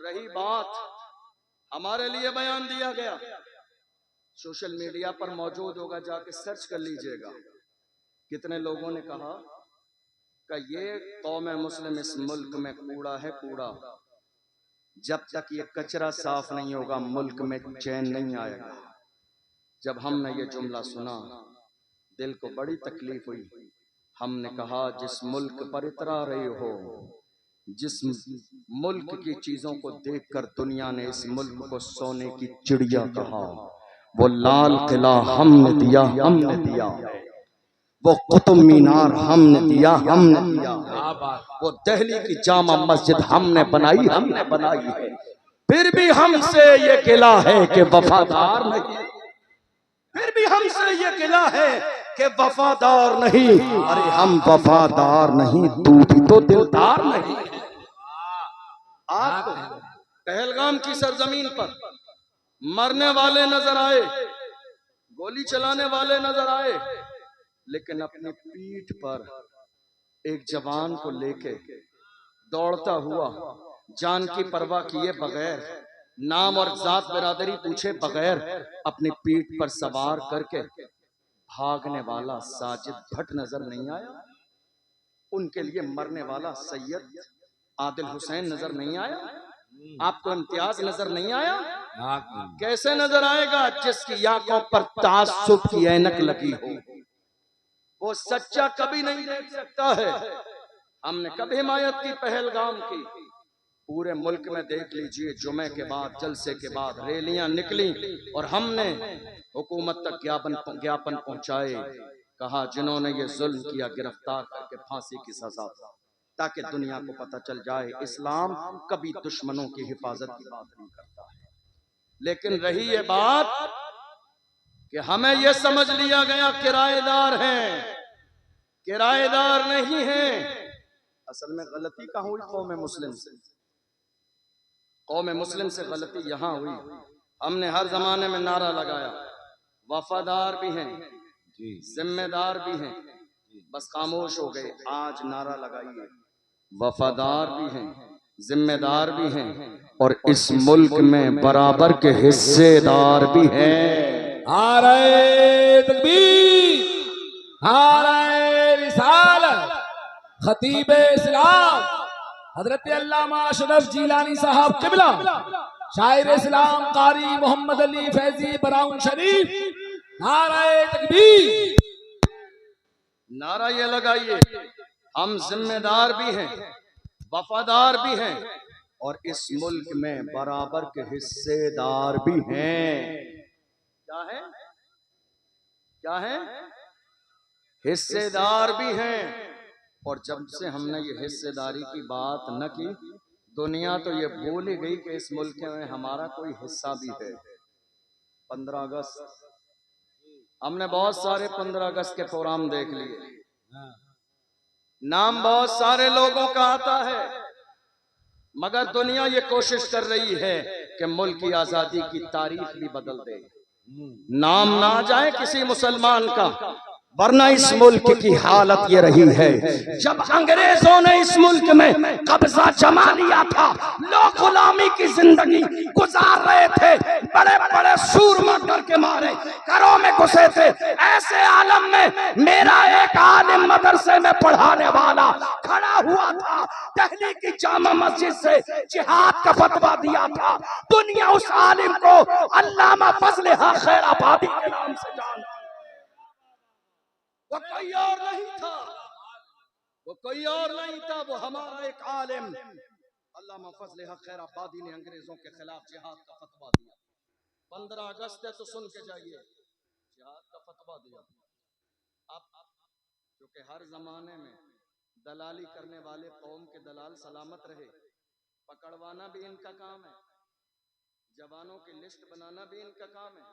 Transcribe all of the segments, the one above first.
रही बात हमारे लिए बयान दिया गया, सोशल मीडिया पर मौजूद होगा, जाके सर्च कर लीजिएगा। कितने लोगों ने कहा कि ये कौम मुस्लिम इस मुल्क में कूड़ा है, कूड़ा। जब तक ये कचरा साफ नहीं होगा मुल्क में चैन नहीं आएगा। जब हमने ये जुमला सुना दिल को बड़ी तकलीफ हुई। हमने कहा जिस मुल्क पर इतरा रहे हो, जिस मुल्क की चीजों को देखकर दुनिया ने इस मुल्क को सोने की चिड़िया कहा, वो लाल किला हमने दिया, हमने दिया। वो कुतुब मीनार हमने दिया, हमने दिया। वो दिल्ली की जामा मस्जिद हमने बनाई, हमने बनाई है। फिर भी हमसे ये गिला है कि वफादार नहीं, फिर भी हमसे ये गिला है कि वफादार नहीं। अरे हम वफादार नहीं, तू भी तो दिलदार नहीं। आप पहलगाम की सरजमीन पर मरने वाले नजर आए, गोली चलाने वाले नजर आए, लेकिन अपनी पीठ पर एक जवान को लेके दौड़ता हुआ, जान की परवाह किए बगैर, नाम और जात बिरादरी पूछे बगैर, अपनी पीठ पर सवार करके भागने वाला साजिद भट्ट नजर नहीं आया? उनके लिए मरने वाला सैयद आदिल हुसैन नजर नहीं आया? आपको इम्तियाज नजर नहीं आया? कैसे नजर आएगा जिसकी आंखों पर ताज्जुब की ऐनक लगी हो? वो सच्चा कभी नहीं देख सकता है। हमने कभी हिमायत की पहलगाम की, पूरे मुल्क में देख लीजिए, जुमे के बाद, जलसे के बाद रैलियां निकली और हमने हुकूमत तक ज्ञापन पहुंचाए। कहा जिन्होंने ये जुल्म किया गिरफ्तार करके फांसी की सजा, ताकि दुनिया को पता चल जाए इस्लाम कभी दुश्मनों की हिफाजत की बात नहीं करता है। लेकिन रही ये बात कि हमें यह समझ लिया गया किराएदार हैं, किराएदार नहीं हैं। असल में गलती कहाँ हुई कौम मुस्लिम से? कौम मुस्लिम से गलती यहाँ हुई, हमने हर जमाने में नारा लगाया, वफादार भी हैं, जिम्मेदार भी हैं, बस खामोश हो गए। आज नारा लगाइए, वफादार भी हैं, जिम्मेदार भी हैं, और इस मुल्क में बराबर के हिस्सेदार भी हैं। नारे तकबीर, नारे रिसालत। खतीब इस्लाम हजरत अल्लामा अशरफ जिलानी साहब किबला, शायर इस्लाम कारी मोहम्मद अली फैजी बराउन शरीफ, नारे तकबीर। नारा ये लगाइए, हम जिम्मेदार भी हैं, वफादार भी हैं, और इस मुल्क में बराबर के हिस्सेदार भी हैं। क्या है? क्या है? हिस्सेदार भी हैं। और जब से हमने ये हिस्सेदारी की बात न की, दुनिया तो ये भूल ही गई कि इस मुल्क में हमारा कोई हिस्सा भी है। 15 अगस्त, हमने बहुत सारे 15 अगस्त के प्रोग्राम देख लिए, नाम बहुत सारे लोगों का आता है, मगर दुनिया ये कोशिश कर रही है कि मुल्क की आजादी की तारीख भी बदल दे, नाम ना जाए किसी मुसलमान का। वरना इस मुल्क की हालत ये रही है, जब अंग्रेजों ने इस मुल्क में कब्जा जमा लिया था, लोग गुलामी की जिंदगी गुजार रहे थे, बड़े बड़े सूरमा करके मारे घरों में घुसे थे। ऐसे आलम में मेरा एक आलिम मदरसे में पढ़ाने वाला खड़ा हुआ था, दिल्ली की जामा मस्जिद से जिहाद का फतवा दिया था। दुनिया उस आलिम को अल्लामा फजल हक खैराबादी के नाम से जानती। वो कोई और नहीं था, वो कोई और नहीं था, वो हमारा एक आलिम अल्लामा फजल हक खैराबादी ने अंग्रेजों के खिलाफ जिहाद का फतवा दिया। 15 अगस्त है तो सुन के जाइए, जिहाद का फतवा दिया। अब क्योंकि हर जमाने में दलाली करने वाले कौम के दलाल सलामत रहे, पकड़वाना भी इनका काम है, जवानों की लिस्ट बनाना भी इनका काम है,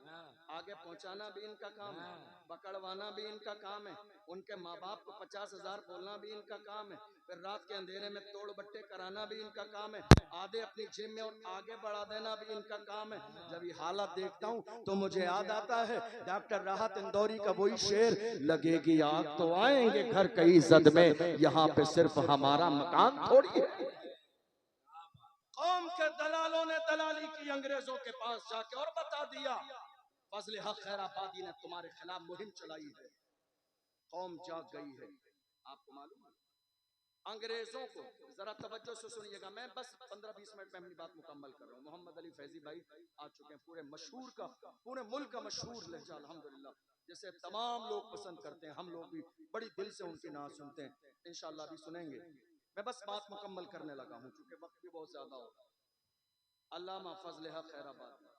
आगे पहुंचाना भी इनका काम है, पकड़वाना भी इनका काम है, उनके माँ बाप को 50,000 बोलना भी इनका काम है, फिर रात के अंधेरे में तोड़ बट्टे कराना भी इनका काम है, आधे अपनी जेब में और आगे बढ़ा देना भी इनका काम है। जब ये हालत देखता हूँ तो मुझे याद आता है डॉक्टर राहत इंदौरी का वही शेर, लगेगी आग तो आएंगे घर कई जद में, यहाँ पे सिर्फ हमारा मकान थोड़ी है। कौम के दलालों ने दलाली की अंग्रेजों के पास जाके और बता दिया फजल हक खैराबादी ने तुम्हारे खिलाफ मुहिम चलाई है, कौम जाग गई है। आपको मालूम है अंग्रेजों को, जरा तवज्जो से सुनिएगा, मैं बस 15-20 मिनट में अपनी बात मुकम्मल कर रहा हूँ। मोहम्मद अली फैजी भाई आ चुके हैं, पूरे मुल्क का मशहूर लहजा अल्हम्दुलिल्लाह, जिसे तमाम लोग पसंद करते हैं। हम लोग भी बड़ी दिल से उनकी नात सुनते हैं, इंशाअल्लाह भी सुनेंगे। मैं बस बात मुकम्मल करने लगा हूँ क्योंकि वक्त भी बहुत ज्यादा हो। अल्लामा फजल हक खैराबादी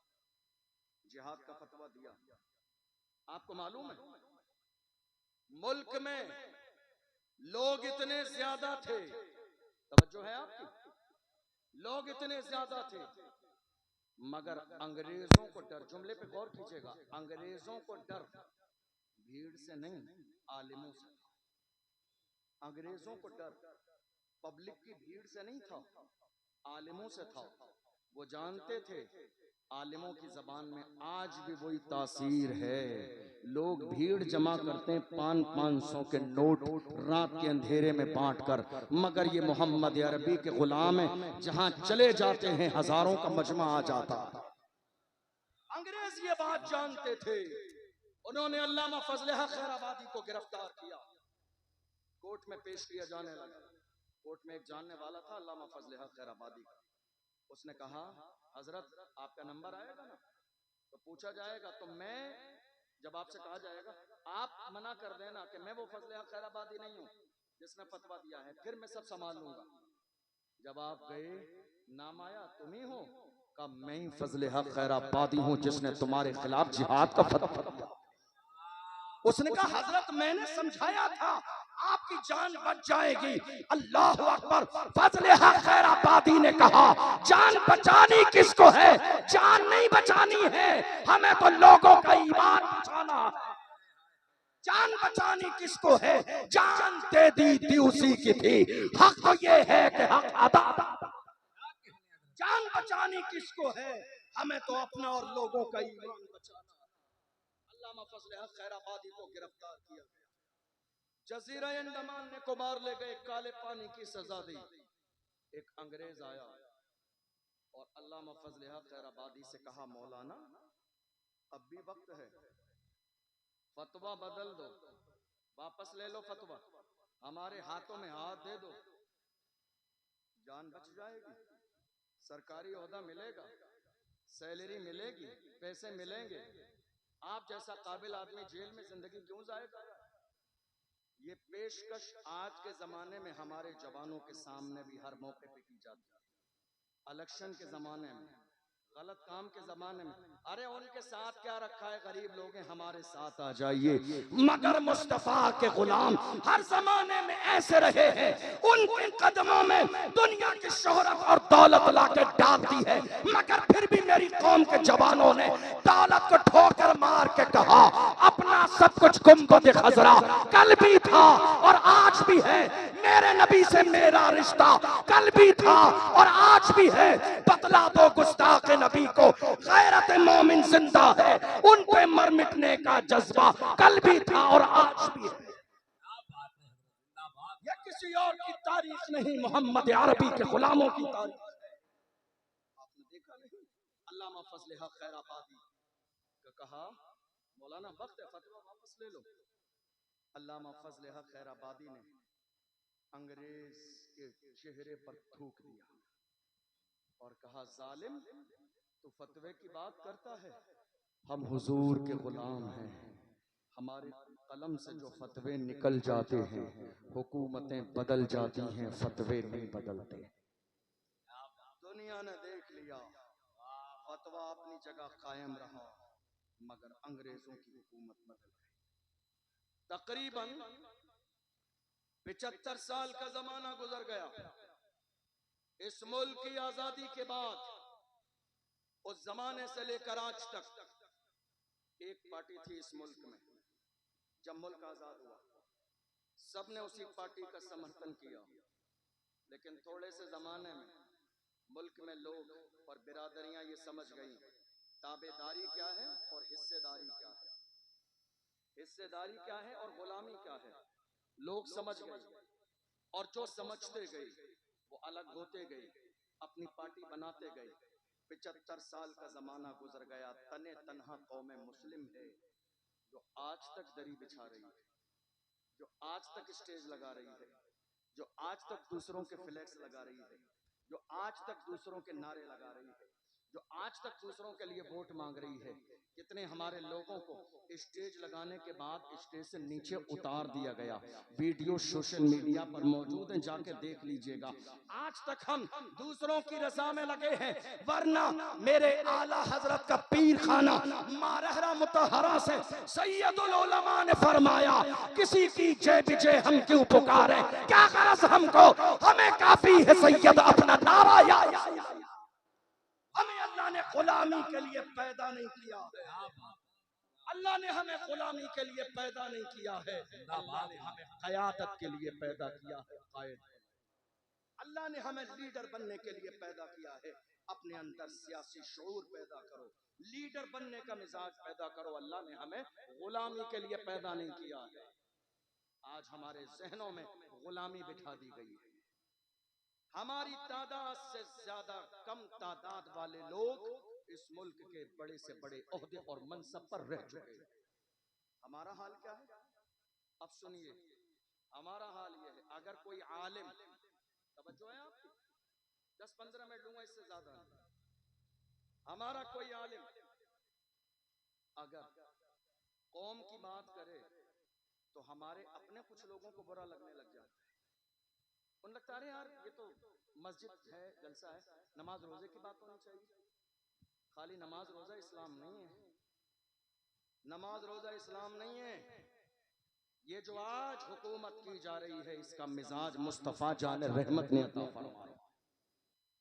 जिहाद का फतवा दिया। आपको मालूम है मुल्क में लोग इतने ज्यादा थे, तवज्जो है आपकी, लोग इतने ज्यादा थे मगर अंग्रेजों को डर, जुमले पे गौर कीजिएगा, अंग्रेजों को डर भीड़ से नहीं आलिमों से था। अंग्रेजों को डर पब्लिक की भीड़ से नहीं था, आलिमों से था। वो जानते थे आलिमों की जबान में आज भी वही तासीर है। लोग भीड़ जमा करते हैं 500-500 के नोट रात के अंधेरे में बांटकर, मगर ये मोहम्मद अरबी के गुलाम हैं, जहां चले जाते हैं हजारों का मजमा आ जाता। अंग्रेज ये बात जानते थे, उन्होंने अल्लामा फजल हक खैराबादी को गिरफ्तार किया, कोर्ट में पेश किया जाने लगा। कोर्ट में एक जानने वाला था अल्लामा फजल हक खैराबादी का, उसने कहा हजरत आपका नंबर आएगा ना, तो पूछा जाएगा, तो मैं जब आपसे कहा जाएगा आप मना कर देना कि मैं वो फजल हक खैराबादी नहीं हूँ जिसने फतवा दिया है, फिर मैं सब संभाल लूंगा। जब आप गए नाम आया तुम ही हो, कब मैं ही फजल हक खैराबादी हूँ जिसने तुम्हारे खिलाफ जिहाद का फतवा दिया। उसने कहा हजरत मैंने समझाया था आपकी जान बच जाएगी। अल्लाह अकबर। फजल हक खैराबादी ने कहा जान बचानी किसको है, जान नहीं बचानी है, हमें तो लोगों का ईमान बचाना है। जान बचानी किसको है, जान दे दी उसी की थी, हक तो ये है कि हक अदा। जान बचानी किसको है, हमें तो अपना और लोगों का ईमान बचाना। अल्लामा फजल हक खैराबादी को गिरफ्तार किया गया, जजीरा अंडमान ने कुमार ले गए, काले पानी की सजा दी। एक अंग्रेज आया और अल्लामा फजल हक खैराबादी से कहा मौलाना अब भी वक्त है, फतवा बदल दो, वापस ले लो फतवा, हमारे हाथों में हाथ दे दो, जान बच जाएगी, सरकारी ओहदा मिलेगा, सैलरी मिलेगी, पैसे मिलेंगे, आप जैसा काबिल आदमी जेल में जिंदगी क्यों जाए करेगा। ये पेशकश आज के जमाने में हमारे जवानों के सामने भी हर मौके पे की जाती है। इलेक्शन के जमाने में, गलत काम के जमाने में, अरे उनके साथ क्या रखा है, गरीब लोग हैं, हमारे साथ आ जाइए। मगर मुस्तफा के गुलाम हर जमाने में ऐसे रहे हैं, उनके कदमों में दुनिया की शोहरत और दौलत लाके डाल दी है, मगर फिर भी मेरी कौम के जवानों ने दौलत को ठोकर मार के कहा अपना सब कुछ गुंबद खजरा कल भी था और आज भी है, मेरे नबी से मेरा रिश्ता कल भी था और आज भी है, बतला दो गुस्ताख नबी को गैरत मोमिन जिंदा है, उन पे मर मिटने का जज्बा कल भी था और आज भी है। यह किसी और की तारीख नहीं, मोहम्मद अरबी के गुलामों की तारीख है। आपने देखा नहीं अल्लामा फजल हक खैराबादी का कहा मौलाना वक्त है, फतवा वापस ले लो। अल्लामा फजल हक खैराबादी ने अंग्रेज के चेहरे पर थूक दिया और कहा जालिम तू फतवे की बात करता है, हम हुजूर के गुलाम हैं, हमारे कलम से जो फतवे निकल जाते हैं हुकूमतें बदल जाती हैं, फतवे नहीं बदलते। दुनिया ने देख लिया फतवा अपनी जगह कायम रहा मगर अंग्रेजों की हुकूमत बदल गई। तकरीबन 75 साल का जमाना गुजर गया। इस मुल्क की आजादी के बाद उस जमाने से लेकर आज तक एक पार्टी थी इस मुल्क में। जब मुल्क आजाद हुआ सबने उसी पार्टी का समर्थन किया, लेकिन थोड़े से जमाने में मुल्क में लोग और बिरादरियां ये समझ गई ताबेदारी क्या है और हिस्सेदारी क्या है, हिस्सेदारी क्या है और गुलामी क्या है। लोग समझ गए और जो समझते गए वो अलग होते गए। अपनी पार्टी बनाते गए। 75 साल का जमाना गुजर गया, तने तन्हा कौम मुस्लिम है जो आज तक दरी बिछा रही है, जो आज तक स्टेज लगा रही है, जो आज तक दूसरों के फ्लैक्स लगा रही है, जो आज तक दूसरों के नारे लगा रही है, जो आज तक दूसरों के लिए वोट मांग रही है। कितने हमारे लोगों को स्टेज लगाने के बाद स्टेज से नीचे उतार दिया गया। वीडियो सोशल मीडिया पर मौजूद है, जाके देख लीजिएगा। आज तक हम दूसरों की रजा में लगे हैं, वरना मेरे आला हजरत का पीर खाना मारहरा मुतहरा से सैयदुल उलमा ने फरमाया, किसी की जय विजय हम क्यों पुकारे, क्या गरज हमको, हमें काफी है सैयद अपना नारा या। हमें अल्लाह ने गुलामी के लिए पैदा नहीं किया है, अल्लाह ने हमें गुलामी के लिए पैदा नहीं किया है, अल्लाह ने हमें क़यादत के लिए पैदा किया है। कायद अल्लाह ने हमें लीडर बनने के लिए पैदा किया है। अपने अंदर सियासी शऊर पैदा करो, लीडर बनने का मिजाज पैदा करो। अल्लाह ने हमें गुलामी के लिए पैदा नहीं किया है। आज हमारे जहनों में गुलामी बिठा दी गई है। हमारी तादाद से ज्यादा कम तादाद वाले लोग इस मुल्क के बड़े से बड़े ओहदे और मनसब पर रह चुके हैं। हमारा हाल क्या है? अब सुनिए, हमारा हाल यह है, अगर कोई आलिम, तवज्जो है आपकी, 10-15 मिनट लूंगा, इससे ज्यादा। हमारा कोई आलिम अगर कौम की बात करे तो हमारे अपने कुछ लोगों को बुरा लगने लग जाता है। उन लगता है यार ये तो मस्जिद है, जलसा है, नमाज रोजे की बात होनी चाहिए। खाली नमाज रोजा इस्लाम नहीं है, नमाज रोजा इस्लाम नहीं है। ये जो आज हुकूमत की जा रही है, इसका मिजाज मुस्तफा जान रहमत ने अता फरमाया।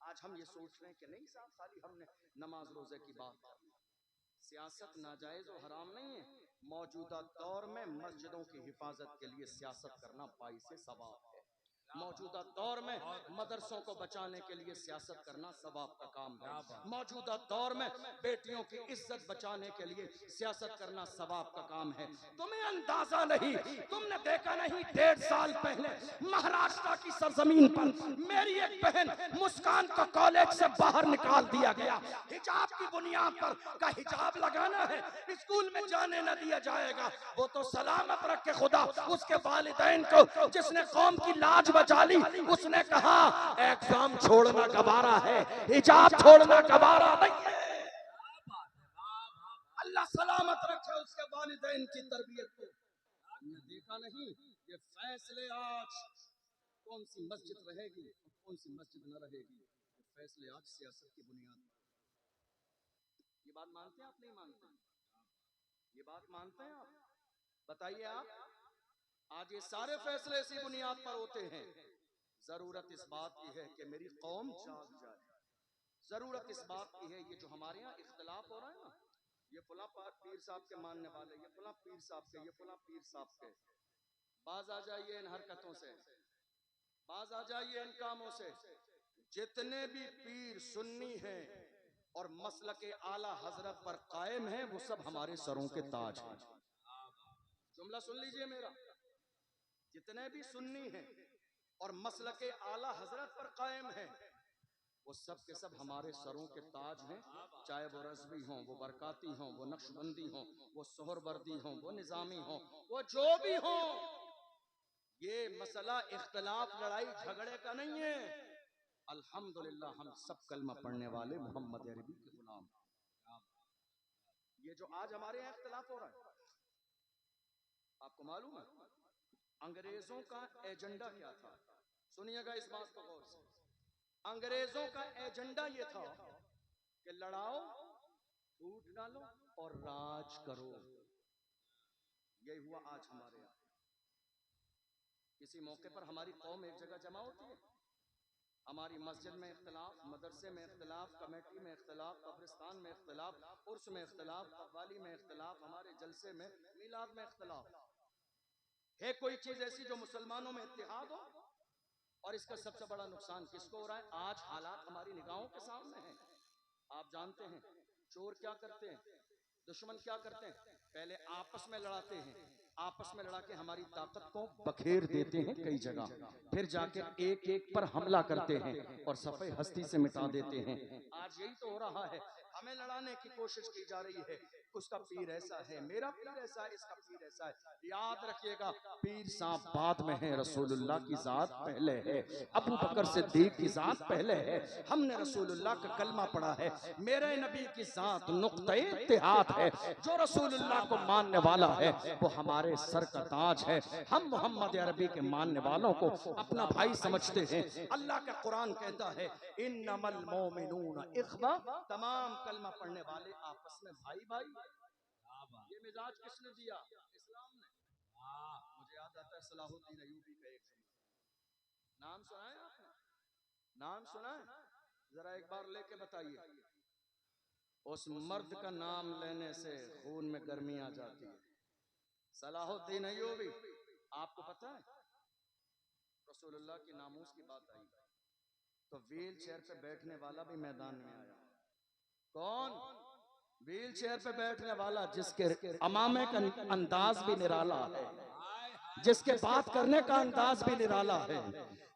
आज हम ये सोच रहे हैं कि नहीं साहब, खाली हमने नमाज रोजे की बात कर ली। सियासत नाजायज और हराम नहीं है। मौजूदा दौर में मस्जिदों की हिफाजत के लिए सियासत करना बाइसे सवाब है। मौजूदा दौर में मदरसों को बचाने के लिए सियासत करना सवाब का काम है। मौजूदा दौर में बेटियों की इज्जत बचाने के लिए सियासत करना सवाब का काम है। तुम्हें अंदाजा नहीं, तुमने देखा नहीं, 1.5 साल पहले महाराष्ट्र की सरजमीन पर मेरी एक बहन मुस्कान को कॉलेज से बाहर निकाल दिया गया। हिजाब की बुनियाद पर का हिजाब लगाना है, स्कूल में जाने न दिया जाएगा। वो तो सलामत रखे खुदा उसके वालिदैन को, जिसने कौम की लाज बचा ली। उसने कहा एग्जाम छोड़ना गवारा है, हिजाब छोड़ना गवारा नहीं है। अल्लाह सलामत रखे उसके वालिदैन की तरबियत को। हमने देखा नहीं ये फैसले आज कौन सी मस्जिद रहेगी और कौन सी मस्जिद न रहेगी, ये फैसले आज सियासत की बुनियाद पर। ये बात मानते हैं आप? नहीं मानते? ये बात मानते हैं आप? बताइए आप। आज ये सारे फैसले इसी बुनियाद पर होते हैं। जरूरत इस बात की है कि मेरी कौम जाग जाए। जरूरत इस बात की है, ये जो हमारे यहाँ इख्तिलाफ हो रहा है ना, ये फला पीर साहब के मानने वाले, ये फला पीर साहब के, ये फला पीर साहब के, बाज आ जाइए इन हरकतों से, बाज आ जाइए इन कामों से। जितने भी पीर सुन्नी हैं और मसलके आला हजरत पर कायम हैं, वो सब हमारे सरों के ताज हैं। जुमला सुन लीजिए मेरा, जितने भी सुन्नी हैं और मसलके आला हजरत पर कायम हैं, वो सब के सब हमारे सरों के ताज हैं। चाहे वो रज़वी हों, वो बरकाती हों, वो नक्शबंदी हों, वो सोहरवर्दी हों, वो निजामी हों, वो जो भी हों, ये मसला इख्तिलाफ लड़ाई झगड़े का नहीं है। अल्हम्दुलिल्लाह हम सब कलमा पढ़ने वाले मोहम्मद अरबी के गुलाम। ये जो आज हमारे यहाँ इख्तिलाफ हो रहा है, आपको मालूम है अंग्रेजों का एजेंडा क्या था? सुनिएगा इस बात को गौर से। अंग्रेजों का एजेंडा ये था कि लड़ाओ, फूट डालो और राज करो। यही हुआ आज हमारे यहाँ। किसी मौके पर हमारी कौम एक जगह जमा होती है, हमारी मस्जिद में इख्तिलाफ, मदरसे में इख्तिलाफ, कमेटी में इख्तिलाफ, कब्रिस्तान में इख्तिलाफ, उर्स में इख्तिलाफ, कव्वाली में इख्तिलाफ, हमारे जलसे में, मिलाद में इख्तिलाफ। है कोई चीज ऐसी जो मुसलमानों में इत्तेहाद हो? और इसका सबसे बड़ा नुकसान किसको हो रहा है? आज हालात हमारी निगाहों के सामने हैं। आप जानते हैं चोर क्या करते हैं, दुश्मन क्या करते हैं? पहले आपस में लड़ाते हैं, आपस में लड़ा के हमारी ताकत को बखेर देते हैं कई जगह, फिर जाके एक एक पर हमला करते हैं और सफे हस्ती से मिटा देते हैं। आज यही तो हो रहा है, हमें लड़ाने की कोशिश की जा रही है। उसका पीर ऐसा है, मेरा पीर ऐसा है, इसका पीर ऐसा है। याद रखिएगा, पीर साहब बाद में है, रसूलुल्लाह की जात पहले है, अबू बकर सिद्दीक की जात पहले है। हमने रसूलुल्लाह का कलमा पढ़ा है, मेरे नबी की जात नुक्ते इत्तेहाद है। जो रसूलुल्लाह को मानने वाला है वो हमारे सर का ताज है। हम मोहम्मद अरबी के मानने वालों को अपना भाई समझते हैं। अल्लाह का कुरान कहता है इन्नमल मोमिनून इख्वा, तमाम कलमा पढ़ने वाले आपस में भाई भाई। ये मिजाज किसने दिया? इस्लाम ने। मुझे याद आता है सलाहुद्दीन अय्यूबी का एक जुमला, नाम सुना है आपने? नाम सुना है? जरा एक बार लेके बताइए। उस मर्द का नाम लेने से खून में गर्मी आ जाती है। सलाहुद्दीन अय्यूबी, आपको पता है रसूलुल्लाह की नामूस की बात आई तो व्हील चेयर पे बैठने वाला भी मैदान में आया। कौन? व्हील चेयर पे बैठने वाला, जिसके अमामे का अंदाज भी निराला है, जिसके बात करने का अंदाज भी निराला है,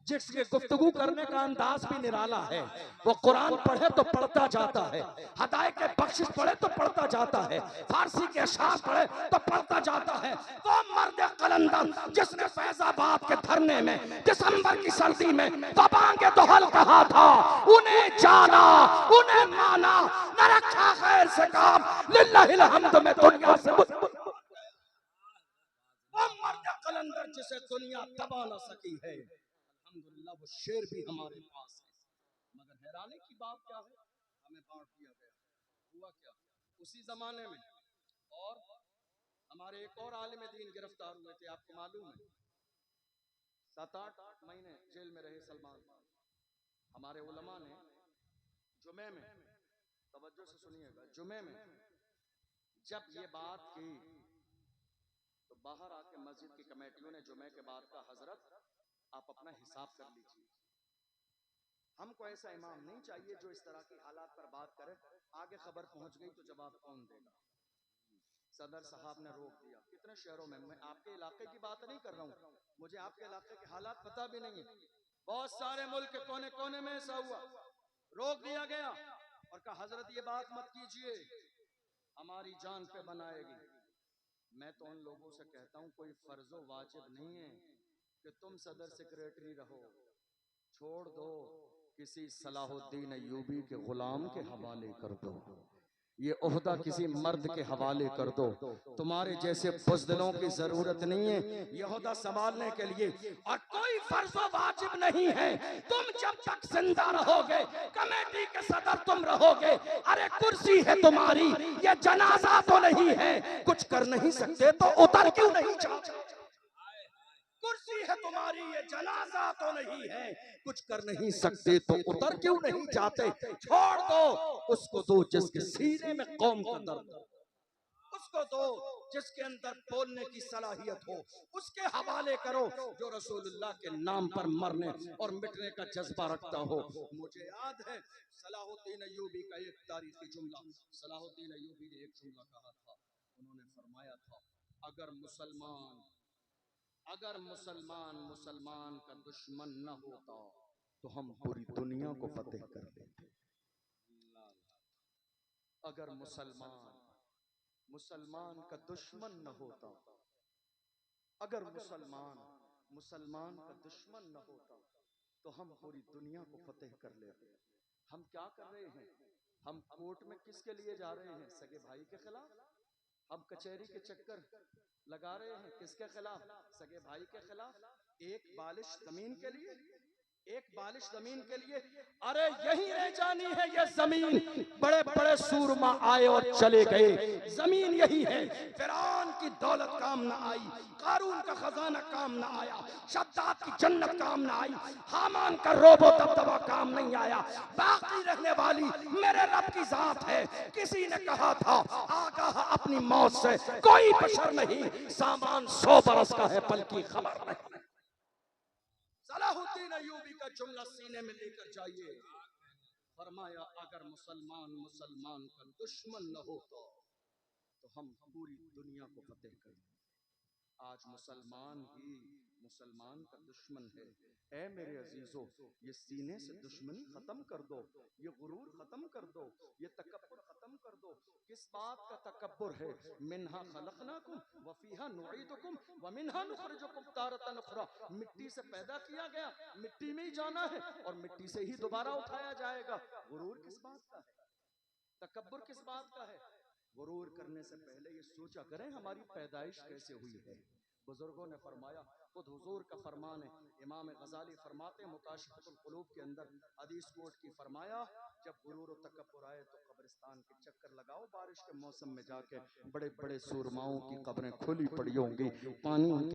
जिसके गुफ्तगू करने का अंदाज भी निराला है। वो कुरान पढ़े तो पढ़ता जाता है, हदायत के बख्शिश पढ़े तो पढ़ता जाता है, फारसी के अशार पढ़े तो पढ़ता जाता है। वो मर्द कलंदर जिसने फैजाबाद के धरने में दिसंबर की सर्दी में बबांगे दोहल कहा था, उन्हें जाना, उन्हें माना, न रखा खैर से काम, लिल्लाहिल हम्द में दुनिया से वो मर्द कलंदर जिसे दुनिया दबा न सकी है। अल्हम्दुलिल्लाह वो शेर भी हमारे पास है। मगर हैरानी की बात क्या है, हमें बांट दिया गया। हुआ क्या उसी जमाने में, और हमारे एक और आलिम दीन गिरफ्तार हुए थे, आपको मालूम है? 7-8 महीने जेल में रहे सलमान। हमारे उलमा ने जुमे में, तवज्जो से सुनिएगा, जुमे में जब ये बात की तो बाहर आके मस्जिद की कमेटियों ने जुमे के बाद का, हजरत आप अपना हिसाब कर लीजिए, हमको ऐसा इमाम नहीं चाहिए जो इस तरह की हालात पर बात करे, आगे खबर पहुंच गई तो जवाब कौन देगा? सदर साहब ने रोक दिया। कितने शहरों में, मैं आपके इलाके की बात नहीं कर रहा हूँ, मुझे आपके इलाके के हालात पता भी नहीं है, बहुत सारे मुल्क के कोने कोने में ऐसा हुआ। रोक दिया गया और कहा हजरत ये बात मत कीजिए, हमारी जान पे बनाएगी। मैं तो उन लोगों से कहता हूं कोई फर्जो वाजिब नहीं है कि तुम सदर सेक्रेटरी रहो, छोड़ दो, किसी सलाहुद्दीन अय्यूबी के गुलाम के हवाले कर दो, ये ओहदा किसी मर्द के हवाले कर दो। तुम्हारे जैसे बुज़दिलों की जरूरत नहीं है ये ओहदा संभालने के लिए, और कोई फर्जो वाजिब नहीं है। तुम जब तक जिंदा रहोगे कमेटी के सदर तुम रहोगे। अरे कुर्सी है तुम्हारी, ये जनाजा तो नहीं है, कुछ कर नहीं सकते तो उतर क्यों नहीं जाते? कुर्सी है तुम्हारी, ये जनाजा तो नहीं है, कुछ कर नहीं सकते तो उतर क्यों नहीं जाते? छोड़ दो, उसको दो जिसके सीने में कौम का दर्द, उसको दो जिसके अंदर बोलने की सलाहियत हो, उसके हवाले करो जो रसूलुल्लाह के नाम पर मरने और मिटने का जज्बा रखता हो। मुझे याद है सलाहुद्दीन अय्यूबी का एक तारीखी जुमला, सलाहुद्दीन अय्यूबी ने एक जुमला कहा था, उन्होंने फरमाया था अगर मुसलमान मुसलमान का दुश्मन न होता तो हम पूरी दुनिया को फतेह कर लेते। अगर मुसलमान मुसलमान का दुश्मन न होता, अगर मुसलमान मुसलमान का दुश्मन न होता तो हम पूरी दुनिया को फतेह कर लेते। हम क्या कर रहे हैं? हम कोर्ट में किसके लिए जा रहे हैं? सगे भाई के खिलाफ। हम कचहरी के चक्कर लगा रहे हैं किसके खिलाफ? सगे भाई के खिलाफ। एक बालिश जमीन के लिए, एक बालिश जमीन के लिए। अरे यही रह जानी है ये जमीन, बड़े बड़े सूरमा आए और चले गए, जमीन यही है। फिरौन की दौलत काम न आई, कारून का खजाना काम न आया, शद्दाद की जन्नत काम न आई, हामान का रोबो दबदबा काम नहीं आया। बाकी रहने वाली मेरे रब की जात है। किसी ने कहा था आगाह अपनी मौत से कोई बशर नहीं, सामान 100 बरस का है पल की खबर नहीं। सलाहुद्दीन अय्यूबी का जुमला सीने में लेकर जाइए। फरमाया अगर मुसलमान मुसलमान का दुश्मन न होता तो हम पूरी दुनिया को फतेह कर लेते। आज मुसलमान ही मुसलमान का दुश्मन है। ऐ मेरे अजीजों, ये सीने से दुश्मनी खत्म कर दो, ये गुरूर खत्म कर दो, ये तकब्बुर खत्म कर दो। किस बात का तकब्बुर है? मिन्हा खलकनाकुम व फीहा नुईदुकुम व मिन्हा नुखरिजुकुम तारतन उखरा। मिट्टी से पैदा किया गया, मिट्टी में ही जाना है और मिट्टी से ही दोबारा उठाया जाएगा। गुरूर किस बात का है? तकब्बुर किस बात का है? गुरूर करने से पहले ये सोचा करें हमारी पैदाइश कैसे हुई है। बुजुर्गों ने फरमाया, खुद हुजूर का फरमान है। इमाम गजाली फरमाते मुकाशिफतुल कुलूब के अंदर हदीस कोट की, फरमाया जब गुरूर और तकब्बुर आए तो कब्रिस्तान के चक्कर लगाओ, बारिश के मौसम में जाके बड़े बड़े सूरमाओं की कब्रें खुली पड़ी होंगी, पानी